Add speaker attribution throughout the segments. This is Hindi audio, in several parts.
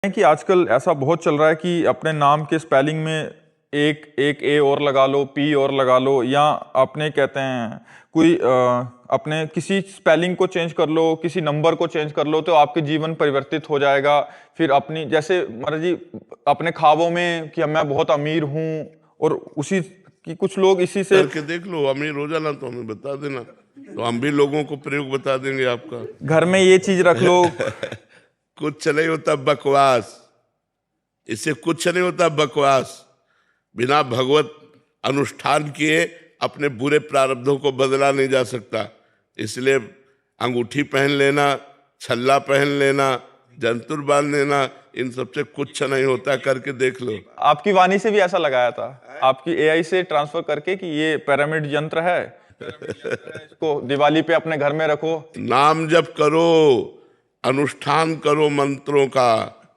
Speaker 1: है कि आजकल ऐसा बहुत चल रहा है कि अपने नाम के स्पेलिंग में एक एक ए और लगा लो, पी और लगा लो, या अपने कहते हैं कोई अपने किसी स्पेलिंग को चेंज कर लो, किसी नंबर को चेंज कर लो तो आपके जीवन परिवर्तित हो जाएगा। फिर अपनी जैसे महाराज जी अपने ख्वाबों में कि मैं बहुत अमीर हूँ, और उसी कि कुछ लोग इसी से
Speaker 2: करके देख लो, अमीर हो जाना तो हमें बता देना, तो हम भी लोगों को प्रयोग बता देंगे आपका।
Speaker 1: घर में ये चीज रख लो।
Speaker 2: कुछ नहीं होता बकवास, इससे कुछ नहीं होता बकवास। बिना भगवत अनुष्ठान किए अपने बुरे प्रारब्धों को बदला नहीं जा सकता। इसलिए अंगूठी पहन लेना, छल्ला पहन लेना, जंतुर बांध लेना, इन सबसे कुछ नहीं होता, करके देख लो।
Speaker 1: आपकी वाणी से भी ऐसा लगाया था, आपकी एआई से ट्रांसफर करके कि ये पिरामिड यंत्र है, इसको दिवाली पे अपने घर में रखो।
Speaker 2: नाम जप करो, अनुष्ठान करो मंत्रों का,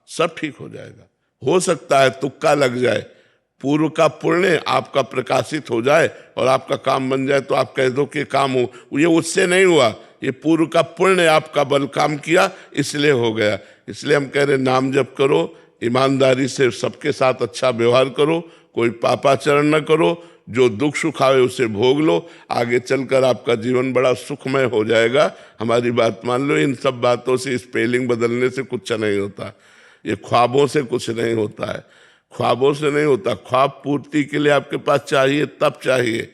Speaker 2: सब ठीक हो जाएगा। हो सकता है तुक्का लग जाए, पूर्व का पुण्य आपका प्रकाशित हो जाए और आपका काम बन जाए, तो आप कह दो कि काम हो, ये उससे नहीं हुआ, ये पूर्व का पुण्य आपका बल काम किया इसलिए हो गया। इसलिए हम कह रहे नाम जप करो, ईमानदारी से सबके साथ अच्छा व्यवहार करो, कोई पापाचरण न करो, जो दुख सुख आवे उसे भोग लो, आगे चलकर आपका जीवन बड़ा सुखमय हो जाएगा। हमारी बात मान लो। इन सब बातों से, स्पेलिंग बदलने से कुछ नहीं होता, ये ख्वाबों से कुछ नहीं होता है, ख्वाबों से नहीं होता। ख्वाब पूर्ति के लिए आपके पास चाहिए, तप चाहिए,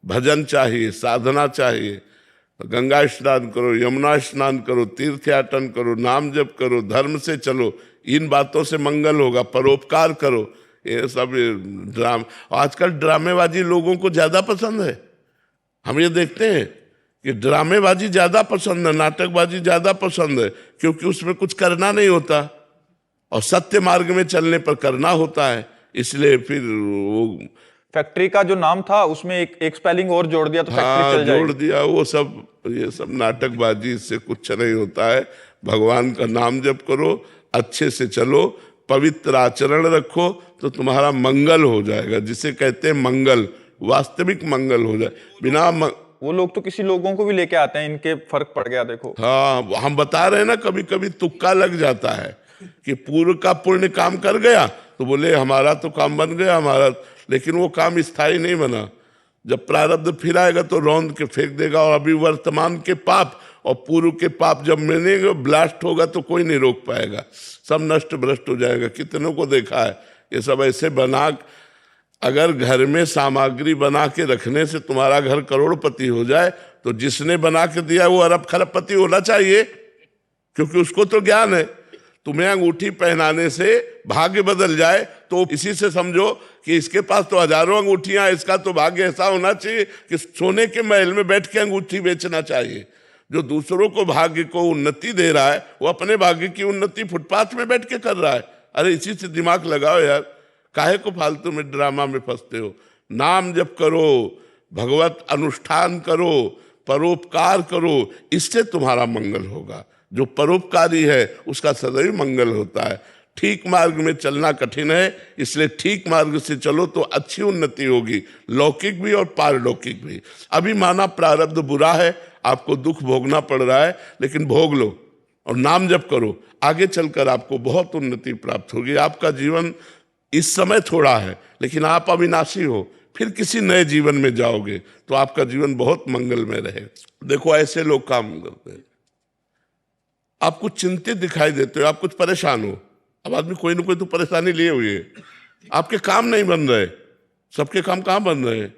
Speaker 2: भजन चाहिए, साधना चाहिए। तो गंगा स्नान करो, यमुना स्नान करो, तीर्थयाटन करो, नाम जप करो, धर्म से चलो, इन बातों से मंगल होगा। परोपकार करो, ये सब आजकल ड्रामेबाजी लोगों को ज्यादा पसंद है। हम ये देखते हैं कि ड्रामेबाजी ज्यादा पसंद है, नाटकबाजी ज्यादा पसंद है, क्योंकि उसमें कुछ करना नहीं होता और सत्य मार्ग में चलने पर करना होता है। इसलिए फिर वो
Speaker 1: फैक्ट्री का जो नाम था उसमें एक स्पेलिंग और जोड़ दिया तो फैक्ट्री
Speaker 2: हाँ
Speaker 1: चल जाएगी।
Speaker 2: जोड़ दिया, वो सब, ये सब नाटकबाजी, इससे कुछ नहीं होता है। भगवान का नाम जप करो, अच्छे से चलो, पवित्र आचरण रखो, तो तुम्हारा मंगल हो जाएगा। जिसे कहते हैं मंगल, वास्तविक मंगल हो जाए।
Speaker 1: वो लोग तो किसी लोगों को भी लेके आते हैं, इनके फर्क पड़ गया देखो।
Speaker 2: हाँ, हम बता रहे हैं ना, कभी कभी तुक्का लग जाता है कि पूर्व का पुण्य काम कर गया तो बोले हमारा तो काम बन गया हमारा, लेकिन वो काम स्थायी नहीं बना। जब प्रारब्ध फिर आएगा तो रौंद के फेंक देगा, और अभी वर्तमान के पाप और पूर्व के पाप जब मिलेंगे, ब्लास्ट होगा तो कोई नहीं रोक पाएगा, सब नष्ट भ्रष्ट हो जाएगा। कितनों को देखा है ये सब ऐसे बना। अगर घर में सामग्री बना के रखने से तुम्हारा घर करोड़पति हो जाए, तो जिसने बना के दिया वो अरब खरबपति होना चाहिए, क्योंकि उसको तो ज्ञान है। तुम्हें अंगूठी पहनाने से भाग्य बदल जाए तो इसी से समझो कि इसके पास तो हजारों अंगूठियां, इसका तो भाग्य ऐसा होना चाहिए कि सोने के महल में बैठ के अंगूठी बेचना चाहिए। जो दूसरों को भाग्य को उन्नति दे रहा है, वो अपने भाग्य की उन्नति फुटपाथ में बैठ के कर रहा है। अरे इसी से दिमाग लगाओ यार, काहे को फालतू में ड्रामा में फंसते हो। नाम जप करो, भगवत अनुष्ठान करो, परोपकार करो, इससे तुम्हारा मंगल होगा। जो परोपकारी है उसका सदैव मंगल होता है। ठीक मार्ग में चलना कठिन है, इसलिए ठीक मार्ग से चलो तो अच्छी उन्नति होगी, लौकिक भी और पारलौकिक भी। अभी माना प्रारब्ध बुरा है, आपको दुख भोगना पड़ रहा है, लेकिन भोग लो और नाम जप करो, आगे चलकर आपको बहुत उन्नति प्राप्त होगी। आपका जीवन इस समय थोड़ा है, लेकिन आप अविनाशी हो, फिर किसी नए जीवन में जाओगे तो आपका जीवन बहुत मंगलमय रहे। देखो ऐसे लोग काम करते हैं, आप कुछ चिंतित दिखाई देते हो, आप कुछ परेशान हो। अब आदमी कोई ना कोई तो परेशानी लिए हुए है, आपके काम नहीं बन रहे, सबके काम कहाँ बन रहे हैं।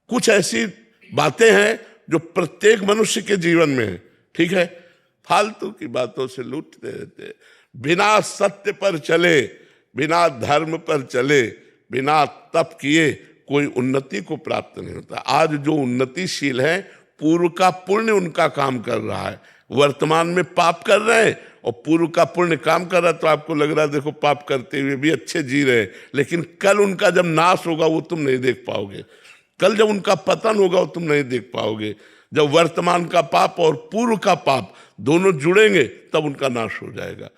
Speaker 2: कुछ ऐसी बातें हैं जो प्रत्येक मनुष्य के जीवन में है, ठीक है। फालतू की बातों से लूटते रहते, बिना सत्य पर चले, बिना धर्म पर चले, बिना तप किए कोई उन्नति को प्राप्त नहीं होता। आज जो उन्नतिशील है, पूर्व का पुण्य उनका काम कर रहा है, वर्तमान में पाप कर रहे हैं और पूर्व का पुण्य काम कर रहा है। तो आपको लग रहा है देखो पाप करते हुए भी अच्छे जी रहे हैं, लेकिन कल उनका जब नाश होगा वो तुम नहीं देख पाओगे। कल जब उनका पतन होगा वो तुम नहीं देख पाओगे। जब वर्तमान का पाप और पूर्व का पाप दोनों जुड़ेंगे तब उनका नाश हो जाएगा।